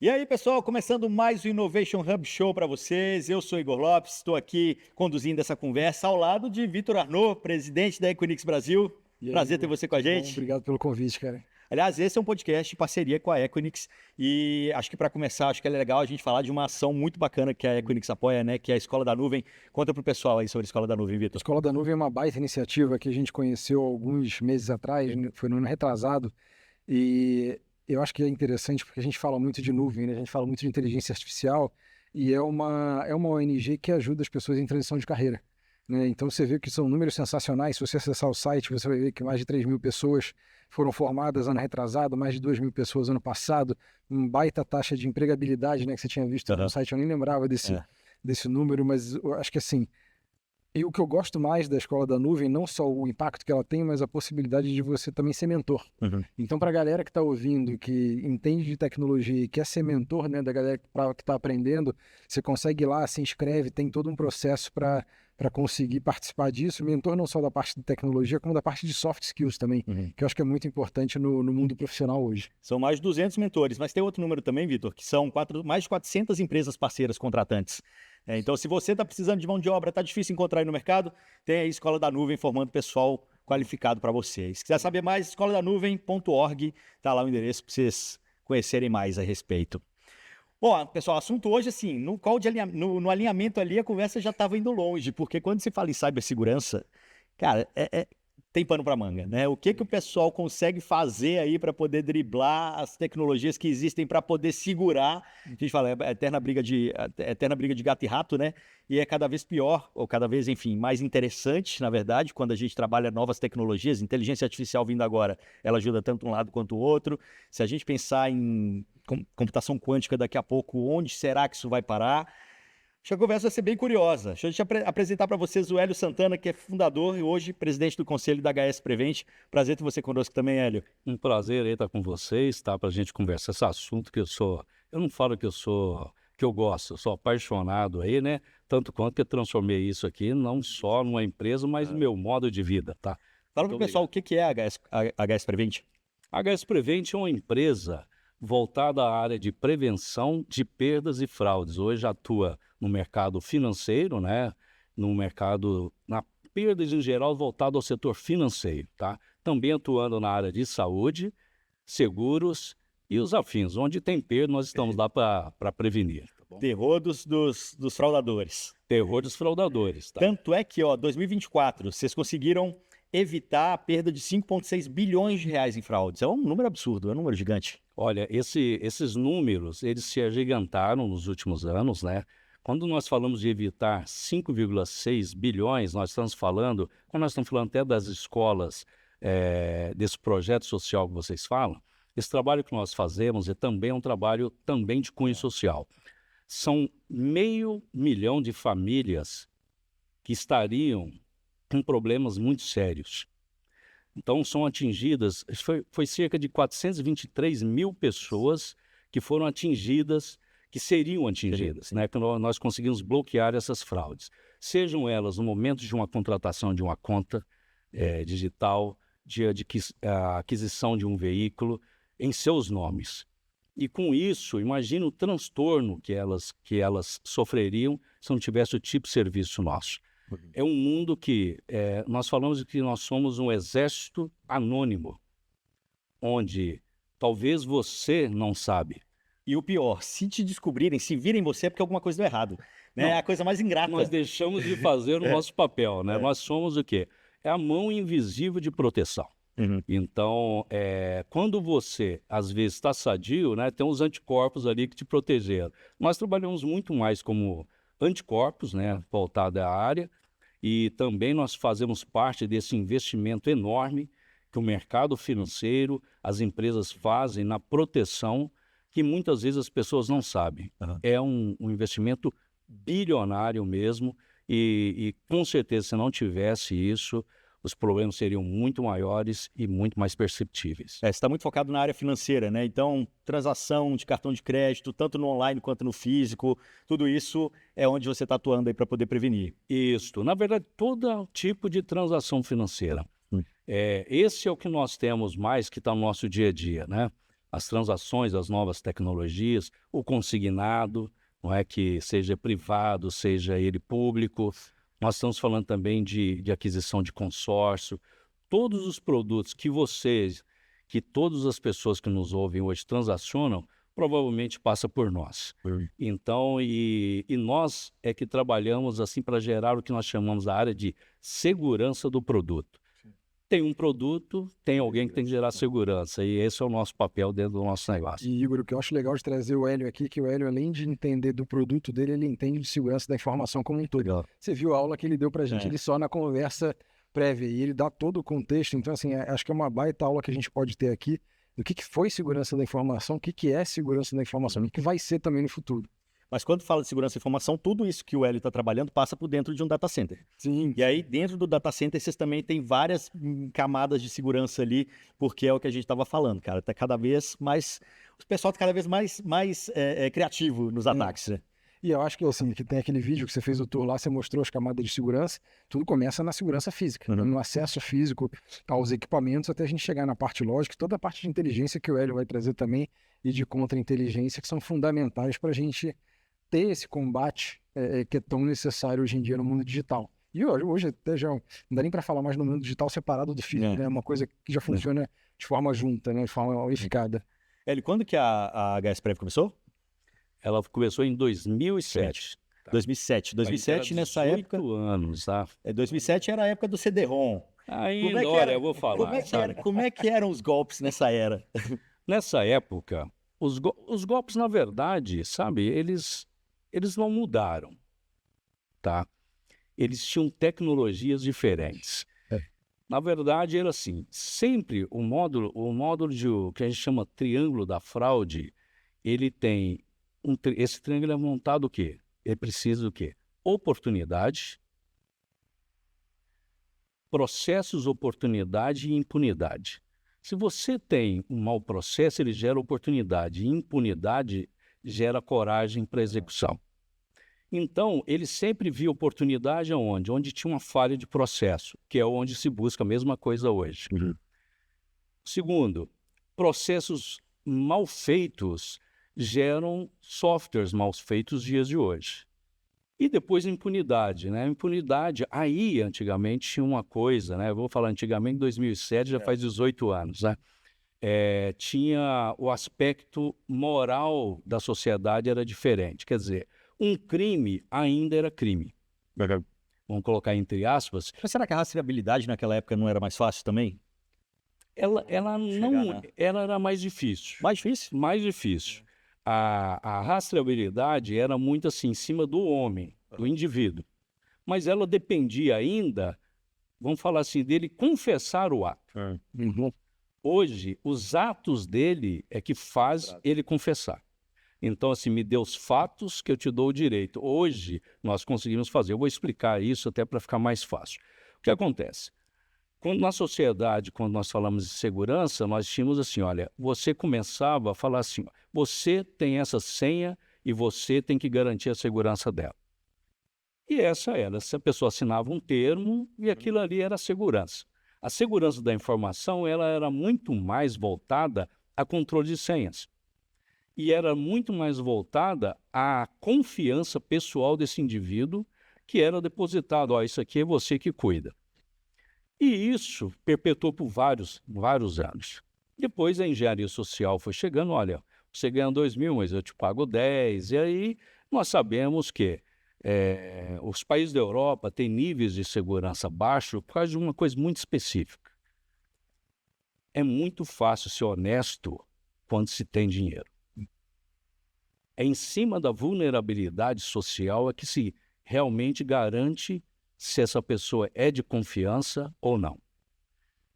E aí, pessoal, começando mais o Innovation Hub Show para vocês. Eu sou Igor Lopes, estou aqui conduzindo essa conversa ao lado de Vitor Arnaud, presidente da Equinix Brasil. E Prazer aí, ter você com a gente. Bom, obrigado pelo convite, cara. Aliás, esse é um podcast em parceria com a Equinix e acho que para começar, acho que é legal a gente falar de uma ação muito bacana que a Equinix apoia, né, que é a Escola da Nuvem. Conta pro pessoal aí sobre a Escola da Nuvem, A Vitor. Escola da Nuvem é uma baita iniciativa que a gente conheceu alguns meses atrás, foi no ano retrasado, e eu acho que é interessante porque a gente fala muito de nuvem, né? A gente fala muito de inteligência artificial e é uma ONG que ajuda as pessoas em transição de carreira, né? Então você vê que são números sensacionais. Se você acessar o site, você vai ver que mais de 3 mil pessoas foram formadas ano retrasado, mais de 2 mil pessoas ano passado, baita taxa de empregabilidade, né, que você tinha visto no site. Eu nem lembrava desse número, mas eu acho que assim, e o que eu gosto mais da Escola da Nuvem, não só o impacto que ela tem, mas a possibilidade de você também ser mentor. Então, para a galera que está ouvindo, que entende de tecnologia e quer ser mentor, né, da galera que está aprendendo, você consegue ir lá, se inscreve, tem todo um processo para conseguir participar disso. Mentor não só da parte de tecnologia, como da parte de soft skills também, que eu acho que é muito importante no mundo profissional hoje. São mais de 200 mentores, mas tem outro número também, Vitor, que são mais de 400 empresas parceiras contratantes. Então, se você está precisando de mão de obra, está difícil encontrar aí no mercado, tem a Escola da Nuvem formando pessoal qualificado para vocês. Se quiser saber mais, escoladanuvem.org, está lá o endereço para vocês conhecerem mais a respeito. Bom, pessoal, o assunto hoje, assim, no alinhamento ali, a conversa já estava indo longe, porque quando se fala em cibersegurança, cara, tem pano para manga, né? O que o pessoal consegue fazer aí para poder driblar as tecnologias que existem para poder segurar? A gente fala, é a eterna briga de gato e rato, né? E é cada vez pior, ou cada vez, enfim, mais interessante, na verdade, quando a gente trabalha novas tecnologias. Inteligência artificial vindo agora, ela ajuda tanto um lado quanto o outro. Se a gente pensar em computação quântica daqui a pouco, onde será que isso vai parar? Acho que a conversa vai ser bem curiosa. Deixa eu apresentar para vocês o Hélio Santana, que é fundador e hoje presidente do conselho da HS Prevent. Prazer ter você conosco também, Hélio. Um prazer aí estar com vocês, tá? Para a gente conversar esse assunto que eu não falo que eu gosto, eu sou apaixonado aí, né? Tanto quanto que eu transformei isso aqui não só numa empresa, mas no meu modo de vida, tá? Fala para o pessoal o que é a HS Prevent. A HS Prevent é uma empresa voltada à área de prevenção de perdas e fraudes. Hoje atua no mercado financeiro, né? Na perdas em geral voltado ao setor financeiro, tá? Também atuando na área de saúde, seguros e os afins. Onde tem perda, nós estamos lá para prevenir. Tá bom? Terror dos fraudadores. Terror dos fraudadores, tá? Tanto é que, 2024, vocês conseguiram evitar a perda de 5,6 bilhões de reais em fraudes. É um número absurdo, é um número gigante. Olha, esses números, eles se agigantaram nos últimos anos, né? Quando nós falamos de evitar 5,6 bilhões, quando nós estamos falando até das escolas, desse projeto social que vocês falam, esse trabalho que nós fazemos é também um trabalho também de cunho social. São 500 mil de famílias que estariam com problemas muito sérios. Então, são atingidas, foi cerca de 423 mil pessoas que foram atingidas, que seriam atingidas, né? Que nós conseguimos bloquear essas fraudes. Sejam elas no momento de uma contratação de uma conta digital, de aquisição de um veículo em seus nomes. E com isso, imagina o transtorno que elas sofreriam se não tivesse o tipo de serviço nosso. É um mundo que nós falamos que nós somos um exército anônimo, onde talvez você não sabe. E o pior, se te descobrirem, se virem você, é porque alguma coisa deu errado. Né? É a coisa mais ingrata. Nós deixamos de fazer o nosso papel, né? Nós somos o quê? É a mão invisível de proteção. Então, quando você, às vezes, está sadio, né? Tem uns anticorpos ali que te protegeram. Nós trabalhamos muito mais como anticorpos, né? Voltada à área. E também nós fazemos parte desse investimento enorme que o mercado financeiro, as empresas fazem na proteção, que muitas vezes as pessoas não sabem. É um investimento bilionário mesmo, e com certeza, se não tivesse isso, os problemas seriam muito maiores e muito mais perceptíveis. Você está muito focado na área financeira, né? Então, transação de cartão de crédito, tanto no online quanto no físico, tudo isso é onde você está atuando aí para poder prevenir. Isto, na verdade, todo tipo de transação financeira. Esse é o que nós temos mais que está no nosso dia a dia, né? As transações, as novas tecnologias, o consignado, não é que seja privado, seja ele público. Nós estamos falando também de aquisição de consórcio. Todos os produtos que todas as pessoas que nos ouvem hoje transacionam, provavelmente passa por nós. Então, e nós é que trabalhamos assim para gerar o que nós chamamos a área de segurança do produto. Tem um produto, tem alguém que tem que gerar segurança, e esse é o nosso papel dentro do nosso negócio. E, Igor, o que eu acho legal de trazer o Hélio aqui, que o Hélio, além de entender do produto dele, ele entende de segurança da informação como um todo. Legal. Você viu a aula que ele deu pra gente, ele só na conversa prévia, e ele dá todo o contexto. Então, assim, acho que é uma baita aula que a gente pode ter aqui do que foi segurança da informação, o que é segurança da informação, e o que vai ser também no futuro. Mas quando fala de segurança da informação, tudo isso que o Hélio está trabalhando passa por dentro de um data center. Sim. E aí, dentro do data center, vocês também têm várias camadas de segurança ali, porque é o que a gente estava falando, cara. Tá cada vez mais... O pessoal está cada vez mais criativo nos ataques, né? E eu acho que, assim, que tem aquele vídeo que você fez o tour lá, você mostrou as camadas de segurança, tudo começa na segurança física, no acesso físico aos equipamentos, até a gente chegar na parte lógica, toda a parte de inteligência que o Hélio vai trazer também, e de contra-inteligência, que são fundamentais para a gente ter esse combate que é tão necessário hoje em dia no mundo digital. E hoje até já não dá nem para falar mais no mundo digital separado do físico, né? É uma coisa que já funciona de forma junta, né? De forma unificada. Hélio, quando que a HSPrev começou? Ela começou em 2007. 2007, nessa época... 18 anos, tá? 2007 era a época do CD-ROM. Ainda, olha, eu vou falar. Como é que eram os golpes nessa era? Nessa época, os golpes, na verdade, sabe, eles não mudaram, tá? Eles tinham tecnologias diferentes. Na verdade, era assim, sempre o módulo que a gente chama triângulo da fraude, ele tem, esse triângulo é montado o quê? Ele precisa do quê? Oportunidade, processos, oportunidade e impunidade. Se você tem um mau processo, ele gera oportunidade, e impunidade gera coragem para execução. Então, ele sempre via oportunidade aonde? Onde tinha uma falha de processo, que é onde se busca a mesma coisa hoje. Segundo, processos mal feitos geram softwares mal feitos nos dias de hoje. E depois impunidade, né? Impunidade, aí antigamente tinha uma coisa, né? Eu vou falar antigamente, em 2007, já faz 18 anos, né? Tinha o aspecto moral da sociedade era diferente. Quer dizer, um crime ainda era crime. Vamos colocar entre aspas. Mas será que a rastreabilidade naquela época não era mais fácil também? Ela era mais difícil. Mais difícil? Mais difícil. A rastreabilidade era muito assim, em cima do homem, do indivíduo. Mas ela dependia ainda, vamos falar assim, dele confessar o ato. Hoje, os atos dele é que faz ele confessar. Então, assim, me dê os fatos que eu te dou o direito. Hoje, nós conseguimos fazer. Eu vou explicar isso até para ficar mais fácil. O que acontece? Quando na sociedade, quando nós falamos de segurança, nós tínhamos assim, olha, você começava a falar assim, ó, você tem essa senha e você tem que garantir a segurança dela. E essa era, se a pessoa assinava um termo e aquilo ali era a segurança. A segurança da informação, ela era muito mais voltada a controle de senhas. E era muito mais voltada à confiança pessoal desse indivíduo que era depositado, ó, isso aqui é você que cuida. E isso perpetuou por vários anos. Depois a engenharia social foi chegando, olha, você ganha 2.000, mas eu te pago 10. E aí nós sabemos que os países da Europa têm níveis de segurança baixos por causa de uma coisa muito específica. É muito fácil ser honesto quando se tem dinheiro. É em cima da vulnerabilidade social é que se realmente garante se essa pessoa é de confiança ou não.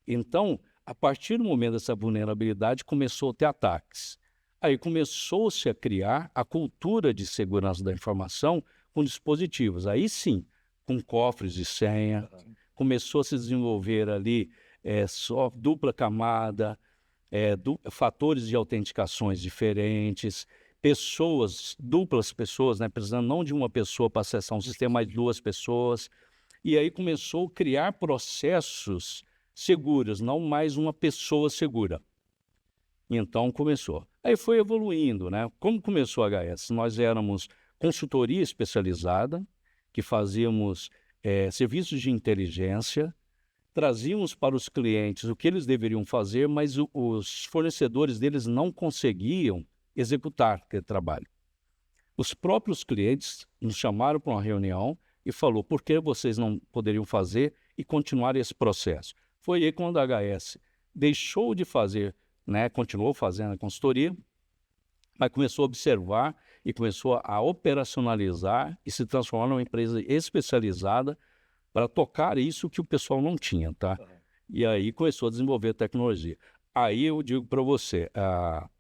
Então, a partir do momento dessa vulnerabilidade, começou a ter ataques. Aí começou-se a criar a cultura de segurança da informação com dispositivos. Aí sim, com cofres de senha, começou a se desenvolver ali só dupla camada, fatores de autenticações diferentes, duplas pessoas, né, precisando não de uma pessoa para acessar um sistema, mas 2 pessoas. E aí começou a criar processos seguros, não mais uma pessoa segura. Então começou. Aí foi evoluindo, né? Como começou a HS? Nós éramos consultoria especializada, que fazíamos serviços de inteligência, trazíamos para os clientes o que eles deveriam fazer, mas os fornecedores deles não conseguiam executar aquele trabalho. Os próprios clientes nos chamaram para uma reunião e falou por que vocês não poderiam fazer e continuar esse processo. Foi aí quando a HS deixou de fazer, né, continuou fazendo a consultoria, mas começou a observar e começou a operacionalizar e se transformar numa empresa especializada para tocar isso que o pessoal não tinha, tá? E aí começou a desenvolver tecnologia. Aí eu digo para você,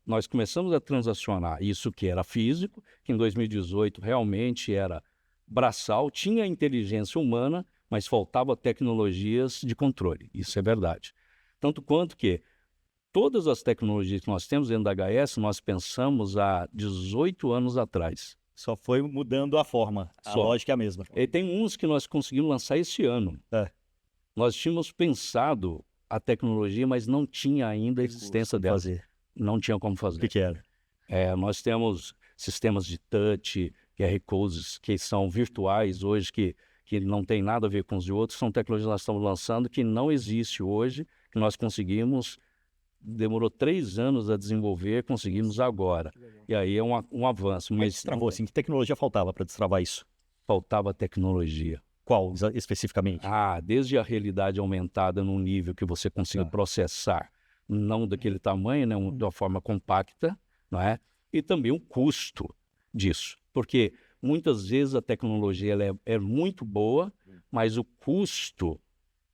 nós começamos a transacionar isso que era físico, que em 2018 realmente era braçal, tinha inteligência humana, mas faltava tecnologias de controle. Isso é verdade. Tanto quanto que todas as tecnologias que nós temos dentro da HS, nós pensamos há 18 anos atrás. Só foi mudando a forma, a lógica é a mesma. E tem uns que nós conseguimos lançar esse ano. Nós tínhamos pensado a tecnologia, mas não tinha ainda a existência dela. Não tinha como fazer. O que era? Nós temos sistemas de touch, QR codes, que são virtuais hoje, que não tem nada a ver com os de outros. São tecnologias que nós estamos lançando que não existe hoje, que nós conseguimos. Demorou 3 anos a desenvolver, conseguimos agora. E aí é um avanço. Mas destravou, assim, que tecnologia faltava para destravar isso? Faltava tecnologia. Qual, especificamente? Desde a realidade aumentada num nível que você consiga processar, não daquele tamanho, né, de uma forma compacta, não é? E também o custo disso. Porque muitas vezes a tecnologia ela é muito boa, mas o custo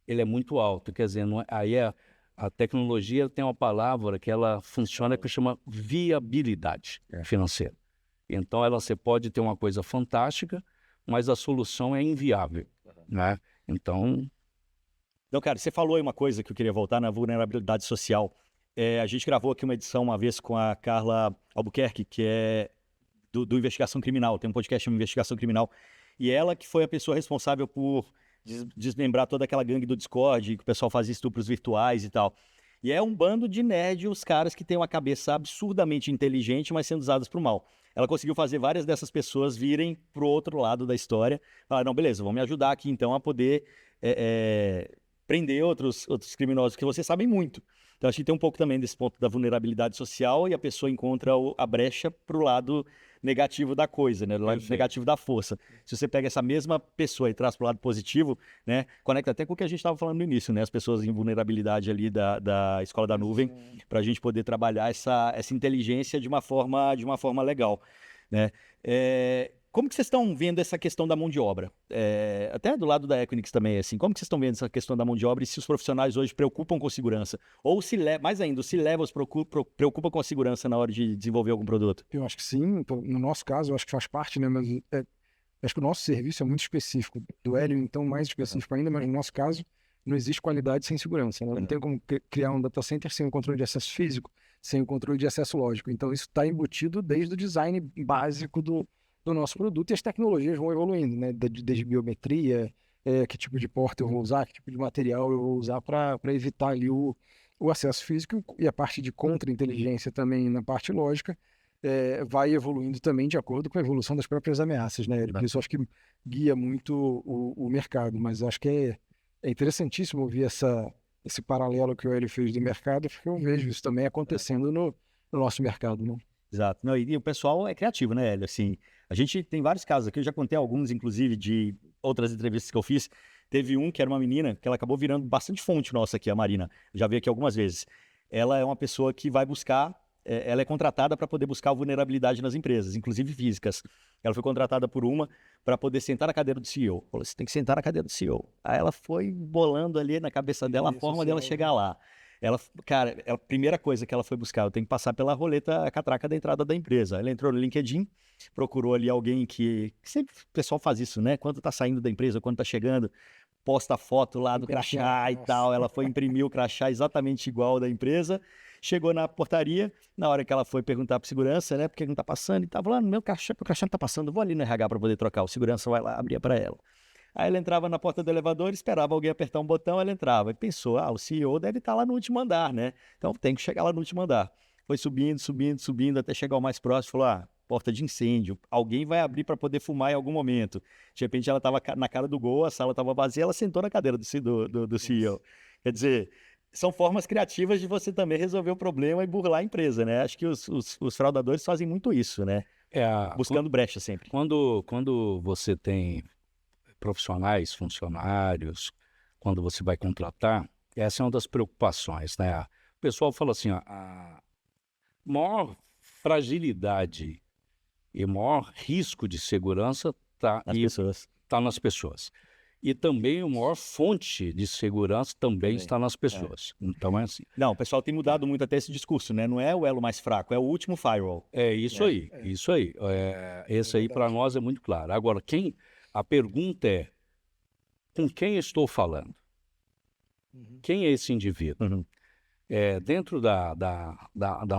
ele é muito alto. Quer dizer, a tecnologia tem uma palavra que ela funciona que chama viabilidade financeira. Então, você pode ter uma coisa fantástica, mas a solução é inviável, né? Então, cara, você falou aí uma coisa que eu queria voltar na vulnerabilidade social. A gente gravou aqui uma edição uma vez com a Carla Albuquerque, que é do Investigação Criminal, tem um podcast chamado Investigação Criminal, e ela que foi a pessoa responsável por desmembrar toda aquela gangue do Discord, que o pessoal fazia estupros virtuais e tal. E é um bando de nerd, os caras que têm uma cabeça absurdamente inteligente, mas sendo usadas para o mal. Ela conseguiu fazer várias dessas pessoas virem para o outro lado da história. Falar, não, beleza, vamos me ajudar aqui então a poder prender outros criminosos, que vocês sabem muito. Então acho que tem um pouco também desse ponto da vulnerabilidade social e a pessoa encontra a brecha para o lado negativo da coisa, né? Do lado negativo da força. Se você pega essa mesma pessoa e traz para o lado positivo, né? Conecta até com o que a gente estava falando no início, né? As pessoas em vulnerabilidade ali da Escola da Nuvem, para a gente poder trabalhar essa inteligência de uma forma legal, né? Como que vocês estão vendo essa questão da mão de obra? Até do lado da Equinix também, assim, como que vocês estão vendo essa questão da mão de obra e se os profissionais hoje preocupam com segurança? Ou mais ainda, se levas preocupa com a segurança na hora de desenvolver algum produto? Eu acho que sim, no nosso caso, eu acho que faz parte, né? Mas acho que o nosso serviço é muito específico. Do Hélio, então, mais específico ainda, mas no nosso caso, não existe qualidade sem segurança. Né? Não tem como criar um data center sem o controle de acesso físico, sem o controle de acesso lógico. Então, isso está embutido desde o design básico do nosso produto, e as tecnologias vão evoluindo, né? Desde biometria, que tipo de porta eu vou usar, que tipo de material eu vou usar para evitar ali o acesso físico, e a parte de contra-inteligência também na parte lógica vai evoluindo também de acordo com a evolução das próprias ameaças, né? Por isso acho que guia muito o mercado, mas acho que é interessantíssimo ouvir esse paralelo que o Hélio fez do mercado, porque eu vejo isso também acontecendo no nosso mercado, né? Exato. Não, e o pessoal é criativo, né, Hélio? Assim, a gente tem vários casos aqui, eu já contei alguns, inclusive, de outras entrevistas que eu fiz. Teve um que era uma menina, que ela acabou virando bastante fonte nossa aqui, a Marina. Já vi aqui algumas vezes. Ela é uma pessoa que vai buscar, ela é contratada para poder buscar vulnerabilidade nas empresas, inclusive físicas. Ela foi contratada por uma para poder sentar na cadeira do CEO. Falou, você tem que sentar na cadeira do CEO. Aí ela foi bolando ali na cabeça dela a forma dela chegar lá. Cara, a primeira coisa que ela foi buscar, eu tenho que passar pela roleta, a catraca da entrada da empresa. Ela entrou no LinkedIn, procurou ali alguém que sempre o pessoal faz isso, né? Quando tá saindo da empresa, quando tá chegando, posta a foto lá do crachá e Nossa. tal. Ela foi imprimir o crachá exatamente igual ao da empresa. Chegou na portaria, na hora que ela foi perguntar para segurança, né, por que não tá passando, e tava lá, meu crachá não tá passando, eu vou ali no RH para poder trocar. O segurança vai lá, abria para ela. Aí ela entrava na porta do elevador, esperava alguém apertar um botão, ela entrava. E pensou, o CEO deve estar lá no último andar, né? Então tem que chegar lá no último andar. Foi subindo, subindo, subindo, até chegar ao mais próximo, falou, porta de incêndio, alguém vai abrir para poder fumar em algum momento. De repente ela estava na cara do gol, a sala estava vazia, ela sentou na cadeira do CEO. Quer dizer, são formas criativas de você também resolver o problema e burlar a empresa, né? Acho que os fraudadores fazem muito isso, né? Buscando brecha sempre. Quando você tem profissionais, funcionários, quando você vai contratar, essa é uma das preocupações, né? O pessoal fala assim, ó, a maior fragilidade e maior risco de segurança está nas pessoas. E também a maior fonte de segurança também está nas pessoas. Então é assim. Não, o pessoal tem mudado muito até esse discurso, né? Não é o elo mais fraco, é o último firewall. É isso aí, isso aí. Esse aí para nós é muito claro. Agora, a pergunta é, com quem eu estou falando? Quem é esse indivíduo? Dentro da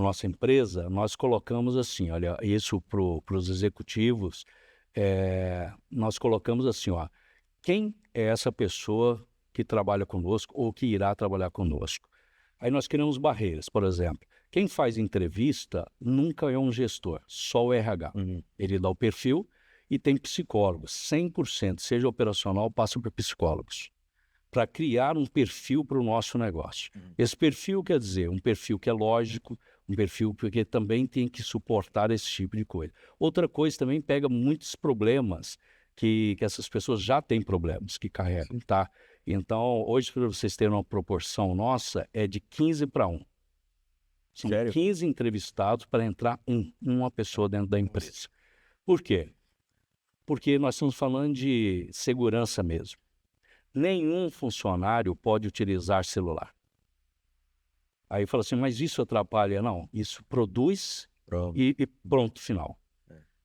nossa empresa, nós colocamos assim, olha, isso para os executivos, nós colocamos assim, ó, quem é essa pessoa que trabalha conosco ou que irá trabalhar conosco? Aí nós criamos barreiras, por exemplo, quem faz entrevista nunca é um gestor, só o RH. Ele dá o perfil e tem psicólogos, 100%, seja operacional, passa por psicólogos, para criar um perfil para o nosso negócio. Esse perfil quer dizer um perfil que é lógico, um perfil que também tem que suportar esse tipo de coisa. Outra coisa também pega muitos problemas que essas pessoas já têm problemas que carregam, tá? Então, hoje, para vocês terem uma proporção nossa, é de 15 para 1. São Sério? 15 entrevistados para entrar uma pessoa dentro da empresa. Por quê? Porque nós estamos falando de segurança mesmo. Nenhum funcionário pode utilizar celular. Aí fala assim, mas isso atrapalha? Não, isso produz e pronto, final.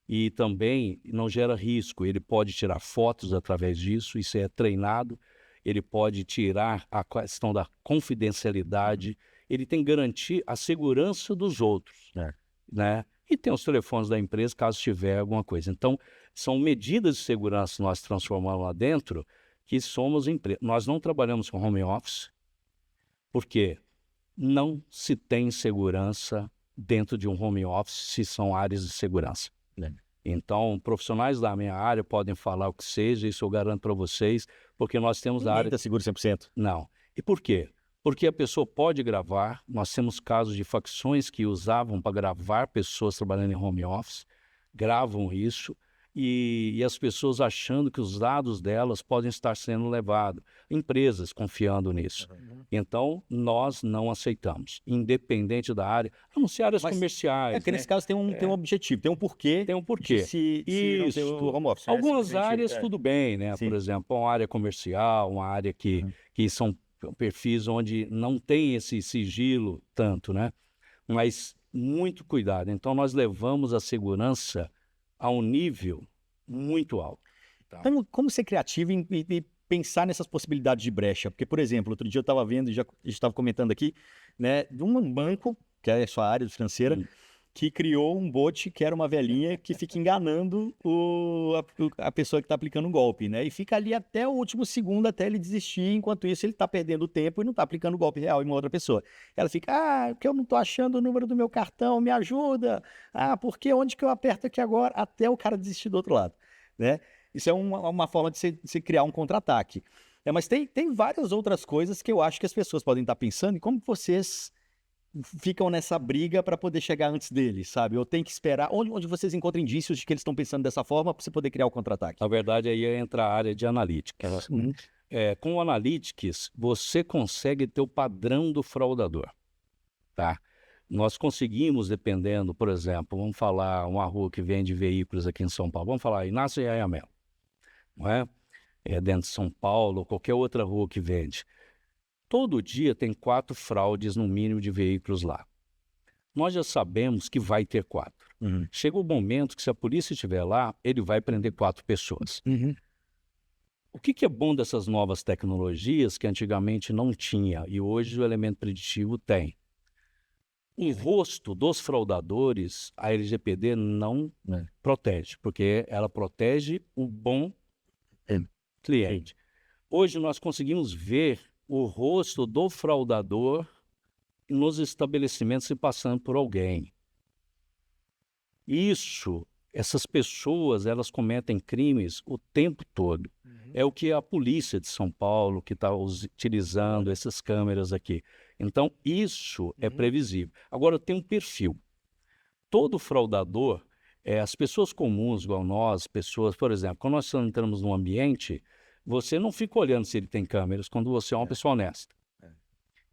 E também não gera risco, ele pode tirar fotos através disso, isso é treinado, ele pode tirar a questão da confidencialidade, ele tem que garantir a segurança dos outros, né? E tem os telefones da empresa, caso tiver alguma coisa. Então, são medidas de segurança que nós transformamos lá dentro, que somos empresa. Nós não trabalhamos com home office, porque não se tem segurança dentro de um home office se são áreas de segurança. Então, profissionais da minha área podem falar o que seja, isso eu garanto para vocês, porque nós temos a área... Ninguém está seguro 100%. Não. E por quê? Porque a pessoa pode gravar, nós temos casos de facções que usavam para gravar pessoas trabalhando em home office, gravam isso, e as pessoas achando que os dados delas podem estar sendo levados, empresas confiando nisso. Então, nós não aceitamos, independente da área, a não ser áreas comerciais. Porque nesse caso tem um objetivo, tem um porquê. Tem um porquê. Se não ter o home office. Algumas áreas tudo bem, né? Sim. Por exemplo, uma área comercial, uma área que são perfis onde não tem esse sigilo tanto, né? Mas muito cuidado. Então, nós levamos a segurança a um nível muito alto. Tá? Como ser criativo e pensar nessas possibilidades de brecha? Porque, por exemplo, outro dia eu estava vendo, já estava comentando aqui, né, de um banco, que é a sua área financeira, que criou um bot que era uma velhinha que fica enganando a pessoa que está aplicando um golpe, né? E fica ali até o último segundo, até ele desistir, enquanto isso ele está perdendo tempo e não está aplicando o golpe real em uma outra pessoa. Ela fica, porque eu não estou achando o número do meu cartão, me ajuda. Porque onde que eu aperto aqui agora? Até o cara desistir do outro lado, né? Isso é uma forma de se criar um contra-ataque. Mas tem várias outras coisas que eu acho que as pessoas podem estar pensando e como vocês ficam nessa briga para poder chegar antes deles, sabe? Ou tem que esperar, onde vocês encontram indícios de que eles estão pensando dessa forma para você poder criar o contra-ataque? Na verdade, aí entra a área de analytics. Com o analytics, você consegue ter o padrão do fraudador, tá? Nós conseguimos, dependendo, por exemplo, vamos falar uma rua que vende veículos aqui em São Paulo, vamos falar Inácio Yayamel, não é? Dentro de São Paulo, ou qualquer outra rua que vende. Todo dia tem 4 fraudes, no mínimo, de veículos lá. Nós já sabemos que vai ter 4. Chega o momento que, se a polícia estiver lá, ele vai prender 4 pessoas. O que é bom dessas novas tecnologias que antigamente não tinha e hoje o elemento preditivo tem? O rosto dos fraudadores, a LGPD não protege, porque ela protege o bom cliente. Hoje nós conseguimos ver o rosto do fraudador nos estabelecimentos se passando por alguém. Essas pessoas, elas cometem crimes o tempo todo. É o que a polícia de São Paulo que está utilizando essas câmeras aqui. Então, isso é previsível. Agora, tem um perfil. Todo fraudador, as pessoas comuns, igual nós, pessoas, por exemplo, quando nós entramos num ambiente, você não fica olhando se ele tem câmeras quando você é uma pessoa honesta.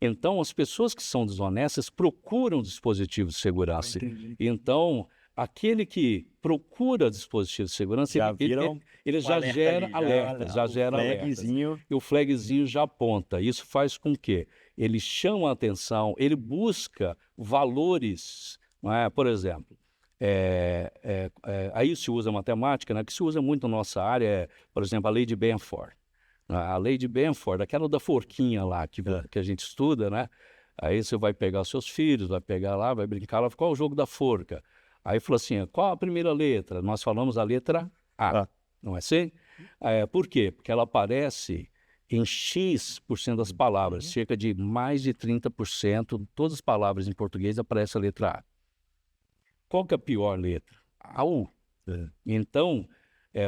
Então, as pessoas que são desonestas procuram dispositivos de segurança. Então, aquele que procura dispositivos de segurança, ele já gera alerta, já gera alerta. E o flagzinho já aponta. Isso faz com que ele chame a atenção, ele busca valores, não é? Por exemplo, aí se usa matemática, né? Que se usa muito na nossa área, por exemplo, a lei de Benford. A lei de Benford, aquela da forquinha lá que a gente estuda, né? Aí você vai pegar seus filhos, vai pegar lá, vai brincar lá, qual é o jogo da forca? Aí falou assim, qual a primeira letra? Nós falamos a letra A, não é assim? Por quê? Porque ela aparece em X% das palavras, cerca de mais de 30% de todas as palavras em português aparece a letra A. Qual que é a pior letra? A U. Então,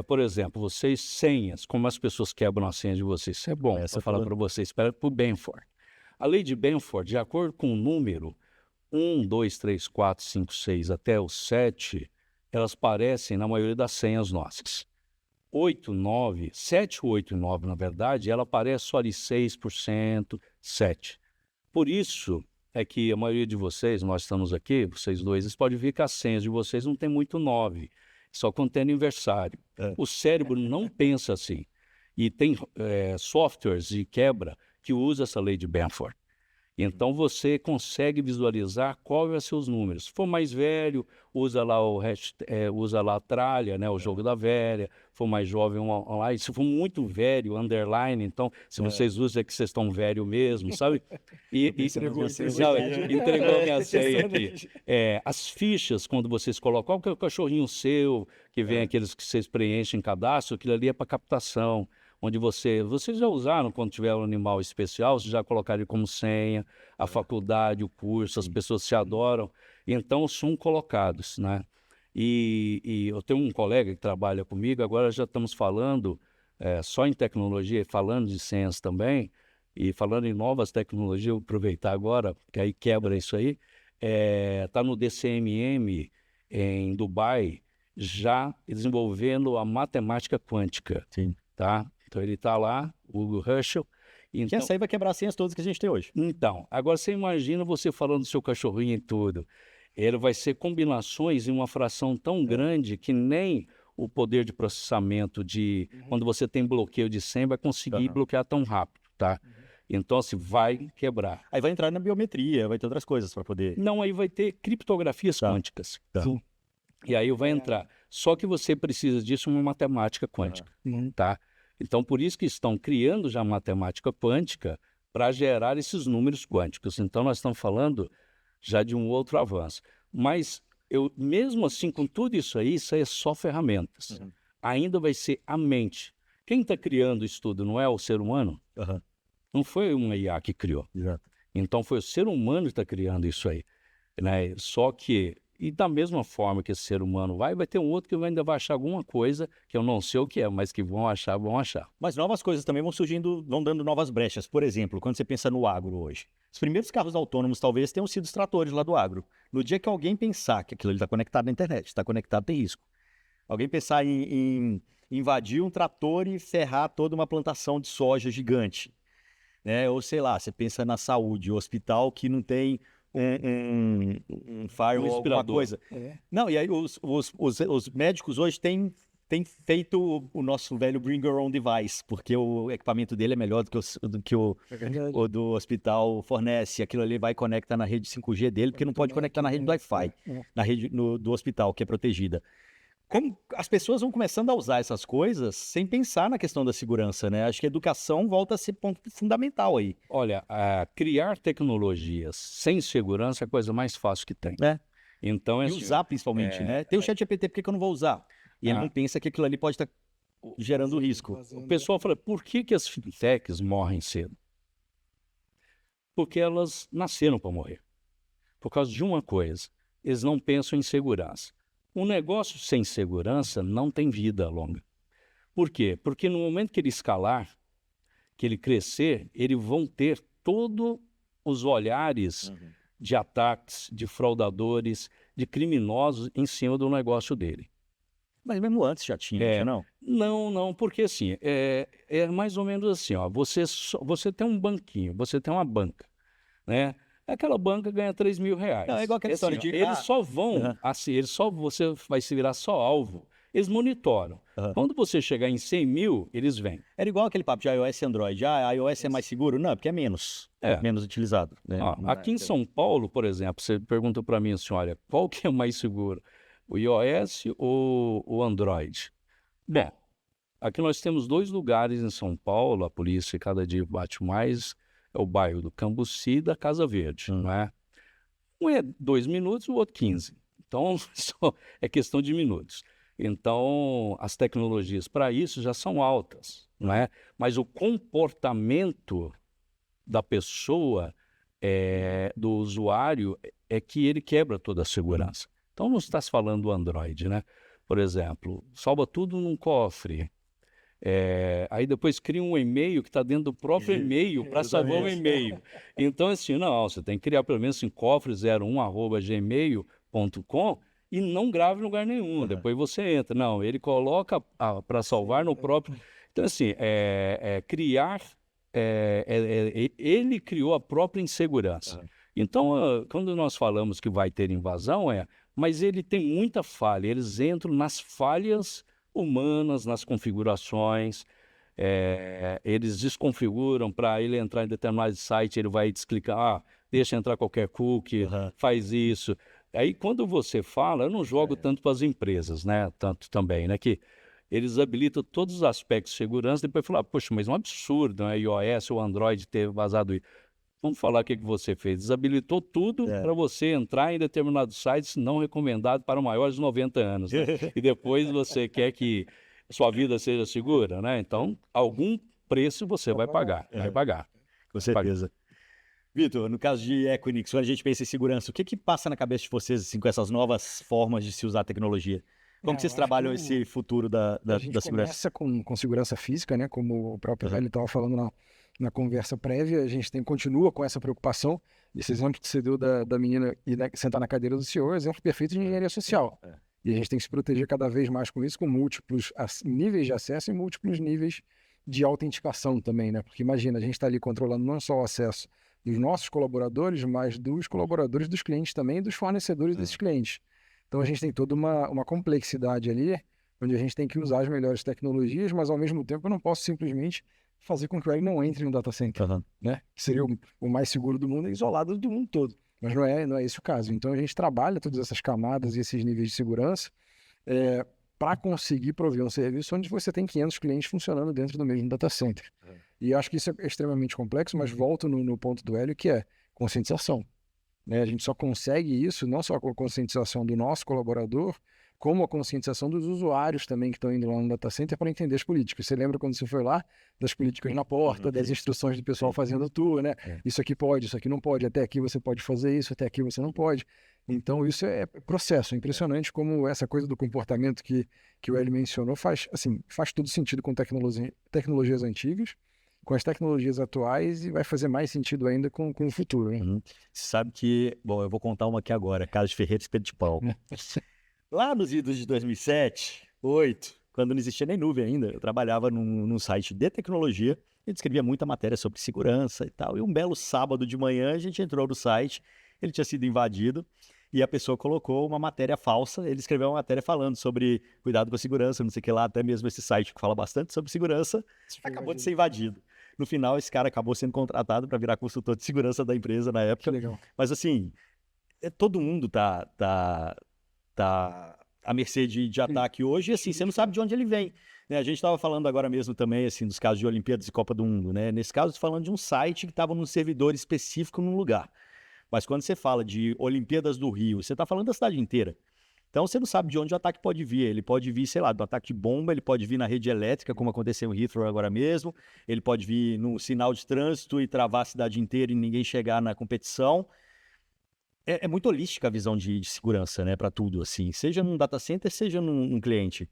por exemplo, vocês senhas, como as pessoas quebram as senhas de vocês, isso é bom, eu falar para vocês, espera para o Benford. A lei de Benford, de acordo com o número 1, 2, 3, 4, 5, 6 até o 7, elas aparecem na maioria das senhas nossas. 8, 9, 7, 8 e 9, na verdade, ela aparece só de 6%, 7%. Por isso é que a maioria de vocês, nós estamos aqui, vocês dois, vocês podem ver que as senhas de vocês não tem muito 9, só contém aniversário. O cérebro não pensa assim. E tem softwares de quebra que usam essa lei de Benford. Então você consegue visualizar qual vai ser os números. Se for mais velho, usa lá usa lá a tralha, né, o jogo da velha. Se for mais jovem, online. Se for muito velho, underline. Então, se vocês usam, é que vocês estão velho mesmo, sabe? Entregou a minha senha aqui. As fichas, quando vocês colocam, qual que é o cachorrinho seu, que vem aqueles que vocês preenchem em cadastro, aquilo ali é para captação. Onde vocês já usaram quando tiver um animal especial, vocês já colocaram ele como senha, a faculdade, o curso, as pessoas se adoram, então são colocados, né? E eu tenho um colega que trabalha comigo, agora já estamos falando só em tecnologia, falando de senhas também, e falando em novas tecnologias, eu vou aproveitar agora, que aí quebra isso aí, está no DCMM em Dubai, já desenvolvendo a matemática quântica. Sim. Tá? Então ele está lá, o Hugo Herschel. Então, que essa aí vai quebrar as senhas todas que a gente tem hoje. Então, agora você imagina você falando do seu cachorrinho e tudo. Ele vai ser combinações em uma fração tão grande que nem o poder de processamento quando você tem bloqueio de senha, vai conseguir bloquear tão rápido, tá? Então, assim, vai quebrar. Aí vai entrar na biometria, vai ter outras coisas para poder... Não, aí vai ter criptografias quânticas. Sim. E aí vai entrar. Só que você precisa disso uma matemática quântica, tá? Então, por isso que estão criando já matemática quântica para gerar esses números quânticos. Então, nós estamos falando já de um outro avanço. Mas, mesmo assim, com tudo isso aí é só ferramentas. Ainda vai ser a mente. Quem está criando isso tudo não é o ser humano? Não foi uma IA que criou. Exato. Então, foi o ser humano que está criando isso aí, né? Só que... E da mesma forma que esse ser humano vai ter um outro que ainda vai achar alguma coisa que eu não sei o que é, mas que vão achar. Mas novas coisas também vão surgindo, vão dando novas brechas. Por exemplo, quando você pensa no agro hoje, os primeiros carros autônomos talvez tenham sido os tratores lá do agro. No dia que alguém pensar que aquilo está conectado na internet, está conectado, tem risco. Alguém pensar em invadir um trator e ferrar toda uma plantação de soja gigante, né? Ou sei lá, você pensa na saúde, o hospital que não tem um firewall, alguma coisa. Não, e aí os médicos hoje têm feito o nosso velho bring your own device, porque o equipamento dele é melhor do que o do hospital fornece. Aquilo ali vai conectar na rede 5G dele, porque não pode conectar na rede do Wi-Fi, na rede do hospital, que é protegida. como as pessoas vão começando a usar essas coisas sem pensar na questão da segurança, né? Acho que a educação volta a ser ponto fundamental aí. Olha, criar tecnologias sem segurança é a coisa mais fácil que tem. É. Então, E assim, usar principalmente, né? Tem o ChatGPT, por que que eu não vou usar? E ele Ah. não pensa que aquilo ali pode estar gerando risco. o pessoal fala, por que que as fintechs morrem cedo? Porque elas nasceram para morrer. Por causa de uma coisa, eles não pensam em segurança. Um negócio sem segurança não tem vida longa. Por quê? Porque no momento que ele escalar, que ele crescer, eles vão ter todos os olhares de ataques, de fraudadores, de criminosos em cima do negócio dele. Mas mesmo antes já tinha, não? Não, porque assim, é mais ou menos assim, ó, você tem um banquinho, você tem uma banca, né? Aquela banca ganha R$3.000. Não, é igual aquela Assim, história ó, de... eles só vão, Aham. assim, você vai se virar só alvo, eles monitoram. Aham. Quando você chegar em 100 mil, eles vêm. Era igual aquele papo de iOS e Android. Ah, iOS é mais seguro? Não, porque é menos utilizado. Né? Ó, aqui em São Paulo, por exemplo, você pergunta para mim assim, olha, qual que é mais seguro? O iOS ou o Android? Bom, aqui nós temos 2 lugares em São Paulo, a polícia cada dia bate mais, é o bairro do Cambuci e da Casa Verde, não é? Um é 2 minutos, o outro 15. Então, é questão de minutos. Então, as tecnologias para isso já são altas, não é? Mas o comportamento da pessoa, do usuário, é que ele quebra toda a segurança. Então, não está se falando do Android, né? Por exemplo, salva tudo num cofre. Aí depois cria um e-mail que está dentro do próprio e-mail para salvar o e-mail. Então, assim, não, você tem que criar pelo menos em cofre01@gmail.com e não grave em lugar nenhum. Depois você entra. Não, ele coloca para salvar no próprio. Então, assim, criar. Ele criou a própria insegurança. Então, quando nós falamos que vai ter invasão, mas ele tem muita falha. Eles entram nas falhas humanas, nas configurações, eles desconfiguram para ele entrar em determinado site, ele vai te explicar, deixa entrar qualquer cookie, faz isso. Aí quando você fala, eu não jogo tanto para as empresas, né? Tanto também, né? Que eles habilitam todos os aspectos de segurança, depois falar, poxa, mas é um absurdo, né? iOS ou Android ter vazado isso. Vamos falar o que você fez. Desabilitou tudo para você entrar em determinados sites não recomendados para maiores de 90 anos. Né? E depois você quer que sua vida seja segura, né? Então, algum preço você vai pagar. Vai pagar. Com certeza. Vitor, no caso de Equinix, quando a gente pensa em segurança, o que passa na cabeça de vocês assim, com essas novas formas de se usar a tecnologia? Como que vocês trabalham esse futuro da segurança? Começa com segurança física, né? Como o próprio Hélio estava falando na conversa prévia, a gente continua com essa preocupação. Esse exemplo que você deu da menina sentar na cadeira do senhor é um exemplo perfeito de engenharia social. E a gente tem que se proteger cada vez mais com isso, com múltiplos níveis de acesso e múltiplos níveis de autenticação também, né? Porque imagina, a gente está ali controlando não só o acesso dos nossos colaboradores, mas dos colaboradores dos clientes também e dos fornecedores desses clientes. Então a gente tem toda uma complexidade ali, onde a gente tem que usar as melhores tecnologias, mas ao mesmo tempo eu não posso simplesmente fazer com que ele não entre no data center, né? Que seria o mais seguro do mundo, isolado do mundo todo. Mas não é esse o caso. Então a gente trabalha todas essas camadas e esses níveis de segurança para conseguir prover um serviço onde você tem 500 clientes funcionando dentro do mesmo data center. E eu acho que isso é extremamente complexo, mas volto no ponto do Hélio, que é conscientização. Né? A gente só consegue isso, não só com a conscientização do nosso colaborador, como a conscientização dos usuários também que estão indo lá no data center para entender as políticas. Você lembra quando você foi lá, das políticas na porta, das instruções do pessoal fazendo tour, né? Isso aqui pode, isso aqui não pode, até aqui você pode fazer isso, até aqui você não pode. Então isso é processo, é impressionante como essa coisa do comportamento que o Hélio mencionou faz todo sentido com tecnologias antigas, com as tecnologias atuais e vai fazer mais sentido ainda com o futuro. Né? Você sabe que, bom, eu vou contar uma aqui agora, Casa de Ferreira e Espeto de Pau. Lá nos idos de 2007, 2008, quando não existia nem nuvem ainda, eu trabalhava num site de tecnologia e escrevia muita matéria sobre segurança e tal. E um belo sábado de manhã a gente entrou no site, ele tinha sido invadido e a pessoa colocou uma matéria falsa. Ele escreveu uma matéria falando sobre cuidado com a segurança, não sei o que lá, até mesmo esse site que fala bastante sobre segurança, acabou de ser invadido. No final, esse cara acabou sendo contratado para virar consultor de segurança da empresa na época. Que legal. Mas assim, todo mundo tá à mercê de ataque hoje, e assim, você não sabe de onde ele vem. Né? A gente estava falando agora mesmo também, assim, dos casos de Olimpíadas e Copa do Mundo, né? Nesse caso, falando de um site que estava num servidor específico num lugar. Mas quando você fala de Olimpíadas do Rio, você está falando da cidade inteira. Então você não sabe de onde o ataque pode vir. Ele pode vir, sei lá, do ataque de bomba, ele pode vir na rede elétrica, como aconteceu em Heathrow agora mesmo, ele pode vir no sinal de trânsito e travar a cidade inteira e ninguém chegar na competição. É muito holística a visão de segurança, né, para tudo, assim, seja num data center, seja num cliente.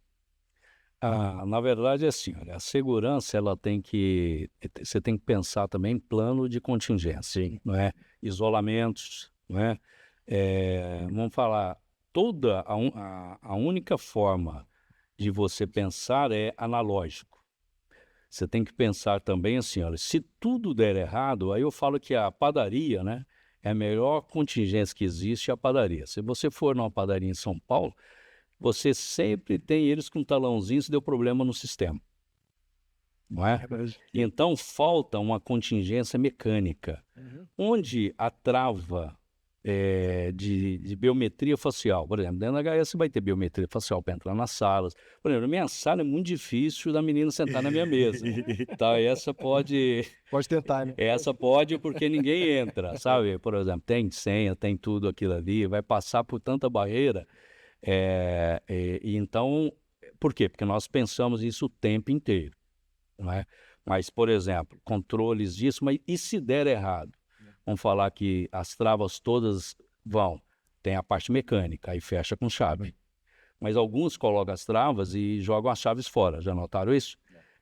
Na verdade, é assim, olha, a segurança, você tem que pensar também em plano de contingência, não é? Isolamentos, não é? Vamos falar, a única forma de você pensar é analógico. Você tem que pensar também assim, olha, se tudo der errado, aí eu falo que a padaria, né, é a melhor contingência que existe, é a padaria. Se você for numa padaria em São Paulo, você sempre tem eles com um talãozinho se deu problema no sistema, não é? Então, falta uma contingência mecânica, onde a trava de biometria facial, por exemplo, dentro da HS você vai ter biometria facial para entrar nas salas. Por exemplo, na minha sala é muito difícil da menina sentar na minha mesa. Tá, essa pode... Pode tentar, né? Essa pode porque ninguém entra, sabe? Por exemplo, tem senha, tem tudo aquilo ali, vai passar por tanta barreira. Então, por quê? Porque nós pensamos isso o tempo inteiro, não é? Mas, por exemplo, controles disso, mas e se der errado? Vamos falar que as travas todas tem a parte mecânica, aí fecha com chave. Mas alguns colocam as travas e jogam as chaves fora, já notaram isso?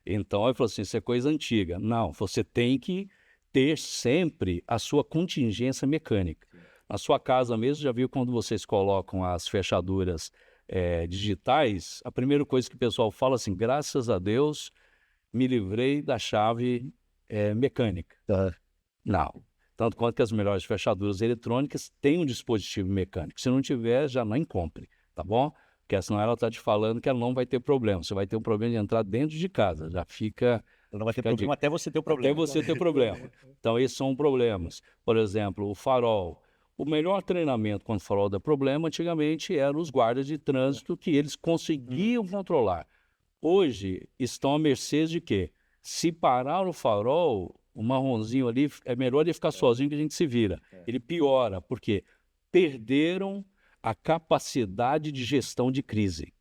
Então, eu falo assim, isso é coisa antiga. Não, você tem que ter sempre a sua contingência mecânica. Na sua casa mesmo, já viu quando vocês colocam as fechaduras digitais, a primeira coisa que o pessoal fala assim, graças a Deus, me livrei da chave mecânica. Não. Tanto quanto que as melhores fechaduras eletrônicas têm um dispositivo mecânico. Se não tiver, já não compre, tá bom? Porque senão ela está te falando que ela não vai ter problema. Você vai ter um problema de entrar dentro de casa. Já fica... Ela não vai ter problema até você ter o problema. Até você ter problema. Então, esses são problemas. Por exemplo, o farol. O melhor treinamento quando o farol dá problema, antigamente, eram os guardas de trânsito que eles conseguiam controlar. Hoje, estão à mercê de quê? Se parar o farol, o marronzinho ali, é melhor ele ficar sozinho que a gente se vira. Ele piora, porque perderam a capacidade de gestão de crise.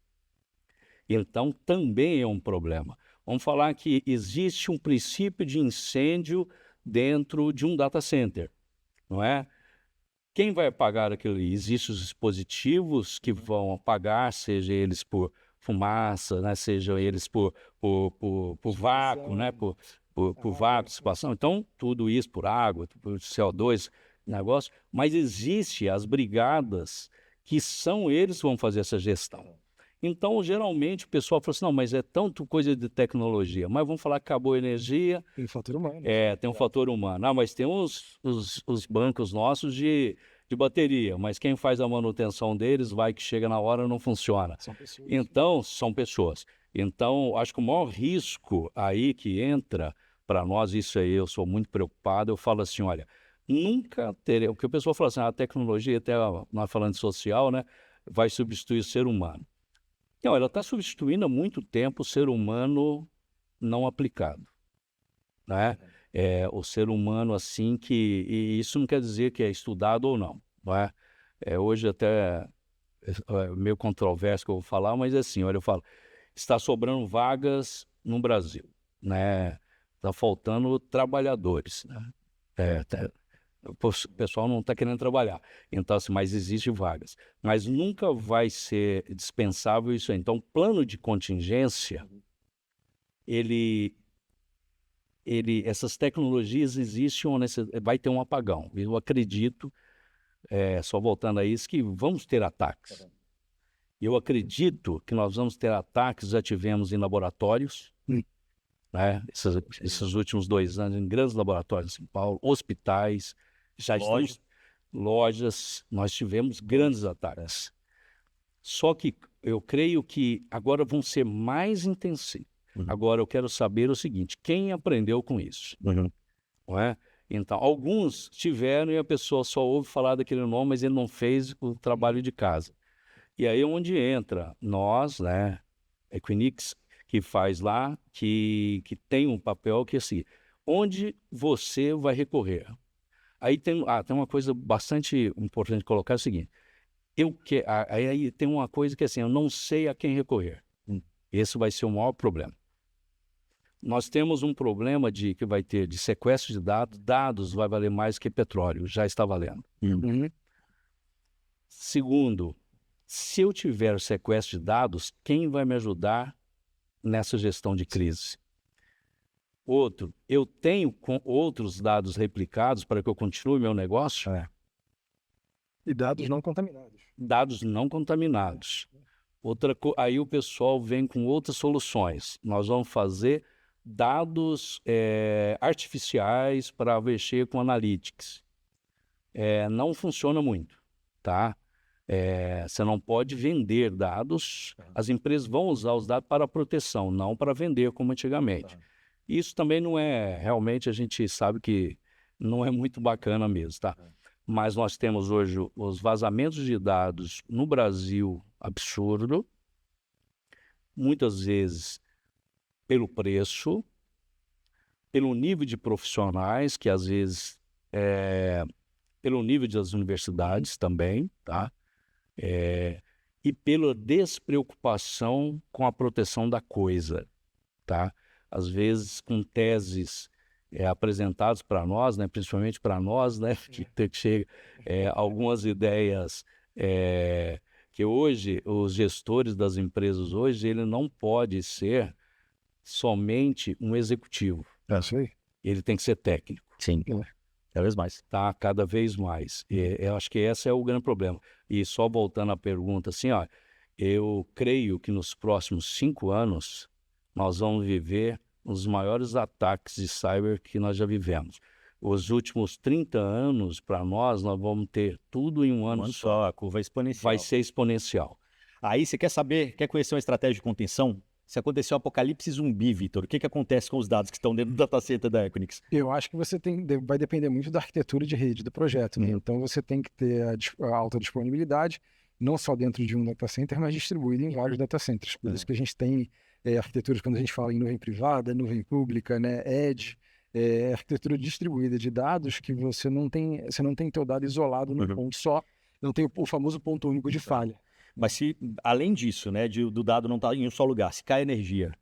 Então, também é um problema. Vamos falar que existe um princípio de incêndio dentro de um data center, não é? Quem vai apagar aquilo ali? Existem os dispositivos que vão apagar, seja eles por fumaça, né? Seja eles por vácuo, né? Por vácuo, dissipação. Então, tudo isso por água, por CO2, negócio. Mas existe as brigadas que são eles que vão fazer essa gestão. Então, geralmente, o pessoal fala assim, não, mas é tanto coisa de tecnologia. Mas vamos falar que acabou a energia. Tem fator humano. Tem um fator humano. Mas tem os bancos nossos de bateria. Mas quem faz a manutenção deles, vai que chega na hora não funciona. São pessoas. Então, são pessoas. Então, acho que o maior risco aí que entra para nós, isso aí eu sou muito preocupado, eu falo assim, olha, nunca terei... Porque o pessoal fala assim, a tecnologia, até nós falando de social, né, vai substituir o ser humano. Não, ela está substituindo há muito tempo o ser humano não aplicado, né? O ser humano assim e isso não quer dizer que é estudado ou não, não é? Hoje até meio controverso que eu vou falar, mas assim, olha, eu falo, está sobrando vagas no Brasil, né? Está faltando trabalhadores, né? O pessoal não está querendo trabalhar, então, assim, mas existem vagas. Mas nunca vai ser dispensável isso aí. Então, o plano de contingência, essas tecnologias existem, vai ter um apagão. Eu acredito, só voltando a isso, que vamos ter ataques. Eu acredito que nós vamos ter ataques, já tivemos em laboratórios, né? Esses últimos 2 anos, em grandes laboratórios em São Paulo, hospitais, lojas, nós tivemos grandes ataques. Só que eu creio que agora vão ser mais intensivos. Agora eu quero saber o seguinte, quem aprendeu com isso? Não é? Então, alguns tiveram e a pessoa só ouve falar daquele nome, mas ele não fez o trabalho de casa. E aí é onde entra nós, né, Equinix, que faz lá, que tem um papel que assim, onde você vai recorrer? Aí tem uma coisa bastante importante colocar, é o seguinte, aí tem uma coisa que assim, eu não sei a quem recorrer. Esse vai ser o maior problema. Nós temos um problema que vai ter de sequestro de dados vai valer mais que petróleo, já está valendo. Uhum. Segundo, se eu tiver sequestro de dados, quem vai me ajudar nessa gestão de crise? Outro, eu tenho outros dados replicados para que eu continue meu negócio? E dados não contaminados. Dados não contaminados. Aí o pessoal vem com outras soluções. Nós vamos fazer dados artificiais para mexer com analytics. Não funciona muito, tá? Você não pode vender dados. As empresas vão usar os dados para proteção, não para vender como antigamente. Isso também não é, realmente a gente sabe que não é muito bacana mesmo, tá? Mas nós temos hoje os vazamentos de dados no Brasil absurdo, muitas vezes pelo preço, pelo nível de profissionais, que às vezes pelo nível das universidades também, tá? E pela despreocupação com a proteção da coisa, tá? Às vezes com teses apresentadas para nós, né? Principalmente para nós, né? Que chega algumas ideias que hoje os gestores das empresas hoje ele não pode ser somente um executivo. É isso aí. Ele tem que ser técnico. Sim, cada vez mais. Tá, cada vez mais. Eu acho que esse é o grande problema. E só voltando à pergunta, assim, ó, eu creio que nos próximos 5 anos nós vamos viver os maiores ataques de cyber que nós já vivemos. Os últimos 30 anos, para nós vamos ter tudo em um ano só. A curva é exponencial. Vai ser exponencial. Aí você quer conhecer uma estratégia de contenção? Se acontecer um apocalipse zumbi, Vitor, o que acontece com os dados que estão dentro do data center da Equinix? Eu acho que vai depender muito da arquitetura de rede do projeto, né? Então você tem que ter a alta disponibilidade, não só dentro de um data center, mas distribuído em vários data centers. Por isso que a gente tem arquiteturas, quando a gente fala em nuvem privada, nuvem pública, né, edge, arquitetura distribuída de dados que você não tem teu dado isolado num ponto só, não tem o famoso ponto único de falha. Mas se, além disso, né, do dado não estar em um só lugar, se cai energia,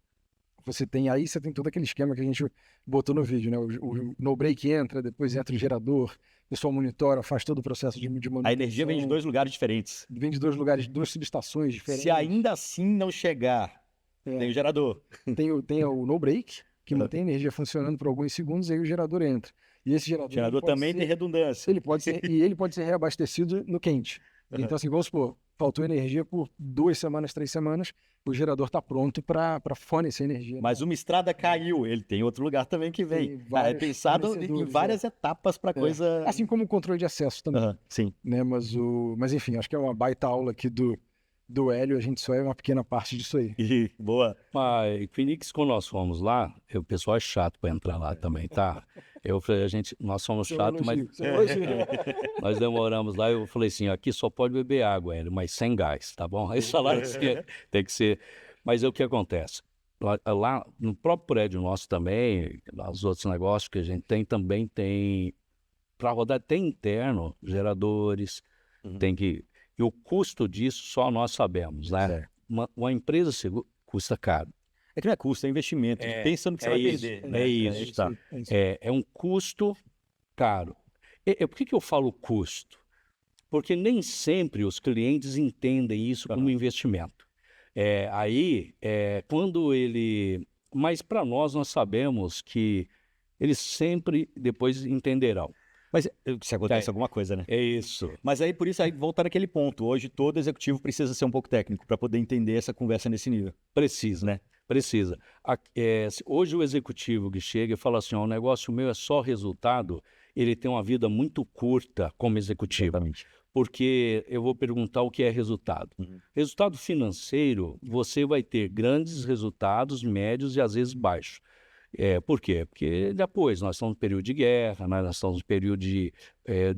você tem todo aquele esquema que a gente botou no vídeo, né? O no-break entra, depois entra o gerador, o pessoal monitora, faz todo o processo de manutenção. A energia vem de 2 lugares diferentes. Vem de 2 lugares, 2 subestações diferentes. Se ainda assim não chegar, tem o gerador. Tem o no-break, que mantém a energia funcionando por alguns segundos, aí o gerador entra. E esse gerador também tem redundância. Ele pode ser reabastecido no quente. Então, assim, vamos supor, faltou energia por 2 semanas, 3 semanas, o gerador está pronto para fornecer energia. Mas uma estrada caiu, ele tem outro lugar também que vem. É pensado em várias etapas para coisa... Assim como o controle de acesso também. Sim. Né? Mas enfim, acho que é uma baita aula aqui do Hélio, a gente só é uma pequena parte disso aí. Boa. Mas Phoenix, quando nós fomos lá, o pessoal é chato para entrar lá também, tá? Eu falei, nós somos chatos, mas nós demoramos lá. Eu falei assim, aqui só pode beber água, Hélio, mas sem gás, tá bom? Aí falaram assim, tem que ser. Mas é o que acontece. Lá no próprio prédio nosso também, os outros negócios que a gente tem, também tem, para rodar, tem interno, geradores, tem que... E o custo disso só nós sabemos, né? Uma empresa segura custa caro. É que não é custo, é investimento. Pensa no que você vai perder. É isso. É um custo caro. Por que eu falo custo? Porque nem sempre os clientes entendem isso como investimento. Quando ele... Mas para nós sabemos que eles sempre depois entenderão. Mas se acontece alguma coisa, né? É isso. Mas aí, por isso, aí voltar naquele ponto. Hoje, todo executivo precisa ser um pouco técnico para poder entender essa conversa nesse nível. Precisa, né? Precisa. Hoje o executivo que chega e fala assim, o negócio meu é só resultado, ele tem uma vida muito curta como executivo. Exatamente. Porque eu vou perguntar o que é resultado. Resultado financeiro, você vai ter grandes resultados, médios e às vezes baixos. Por quê? Porque depois nós estamos no período de guerra, né? Nós estamos no período de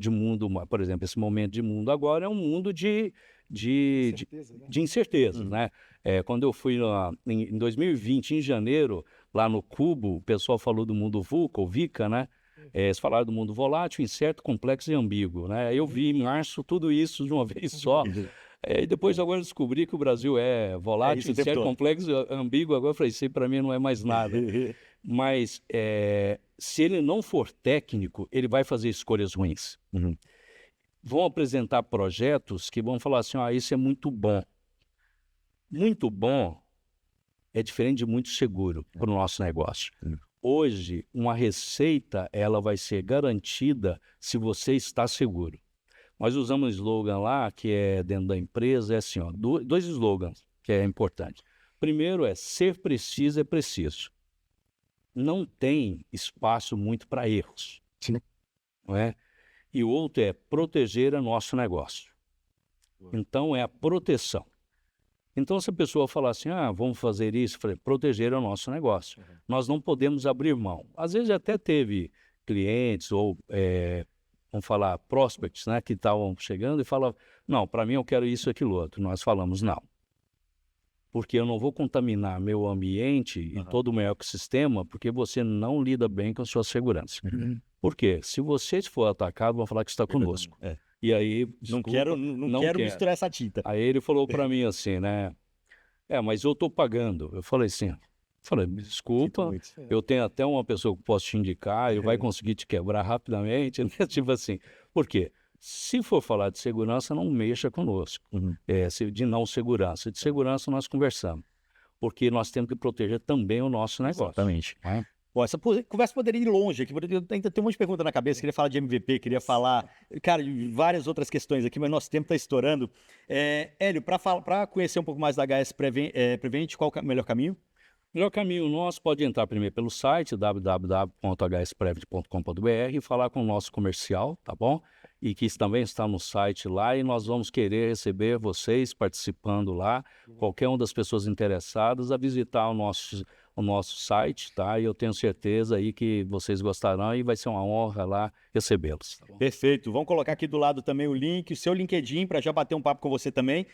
mundo, por exemplo, esse momento de mundo agora é um mundo de Certeza, né? de incertezas, né? Quando eu fui em 2020, em janeiro, lá no Cubo, o pessoal falou do mundo VUCA, ou VICA, né? Eles falaram do mundo volátil, incerto, complexo e ambíguo, né? Eu vi em março tudo isso de uma vez só. E depois agora eu descobri que o Brasil é volátil, isso o tempo incerto, todo. complexo e ambíguo. Agora eu falei, isso aí para mim não é mais nada. Mas se ele não for técnico, ele vai fazer escolhas ruins. Uhum. Vão apresentar projetos que vão falar assim, isso é muito bom. Muito bom é diferente de muito seguro para o nosso negócio. Hoje, uma receita ela vai ser garantida se você está seguro. Nós usamos um slogan lá, que é dentro da empresa, é assim, dois slogans que é importante. Primeiro é, ser preciso é preciso. Não tem espaço muito para erros. Sim. Não é? E o outro é proteger o nosso negócio. Então, é a proteção. Então, se a pessoa falar assim, vamos fazer isso, eu falei, proteger o nosso negócio. Nós não podemos abrir mão. Às vezes até teve clientes ou, vamos falar, prospects, né, que estavam chegando e falavam, não, para mim eu quero isso, aquilo, outro. Nós falamos, não. Porque eu não vou contaminar meu ambiente e todo o meu ecossistema porque você não lida bem com a sua segurança. Por quê? Se você for atacado, vão falar que está conosco. E aí, Não desculpa, quero misturar essa tinta. Aí ele falou para mim assim, né? Mas eu estou pagando. Eu falei assim, desculpa, eu tenho até uma pessoa que posso te indicar, ele vai conseguir te quebrar rapidamente, né? Tipo assim, por quê? Se for falar de segurança, não mexa conosco. De não segurança. De segurança nós conversamos. Porque nós temos que proteger também o nosso negócio. Exatamente. Bom, essa conversa poderia ir longe aqui, ainda tem um monte de pergunta na cabeça, queria falar de MVP, queria falar, cara, de várias outras questões aqui, mas nosso tempo está estourando. Hélio, para conhecer um pouco mais da HS Prevent, qual é o melhor caminho? O melhor caminho nosso pode entrar primeiro pelo site www.hsprevent.com.br e falar com o nosso comercial, tá bom? E que também está no site lá e nós vamos querer receber vocês participando lá, qualquer uma das pessoas interessadas a visitar o nosso site, tá? E eu tenho certeza aí que vocês gostarão e vai ser uma honra lá recebê-los. Tá bom? Perfeito. Vamos colocar aqui do lado também o link, o seu LinkedIn, para já bater um papo com você também.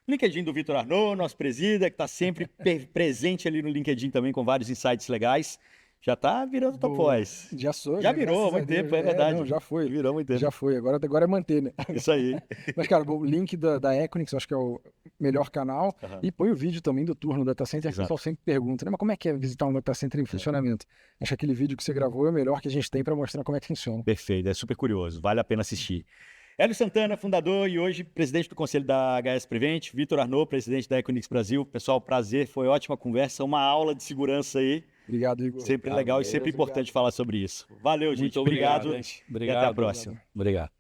LinkedIn do Vitor Arnaud, nosso presida, que está sempre presente ali no LinkedIn também com vários insights legais. Já está virando top voice. Já sou. Já virou há muito tempo, é verdade. Não, já foi. Virou há muito tempo. Já foi. Agora é manter, né? Isso aí. Mas, cara, o link da Equinix, eu acho que é o melhor canal. E põe o vídeo também do tour no Data Center, que o pessoal sempre pergunta, né? Mas como é que é visitar um Data Center em funcionamento? Acho que aquele vídeo que você gravou é o melhor que a gente tem para mostrar como é que funciona. Perfeito, é super curioso, vale a pena assistir. Hélio Santana, fundador e hoje presidente do conselho da HS Prevent, Vitor Arnaud, presidente da Equinix Brasil. Pessoal, prazer, foi ótima conversa, uma aula de segurança aí. Obrigado, Igor. Sempre legal e sempre importante falar sobre isso. Valeu, gente. Muito obrigado. E até a próxima. Obrigado.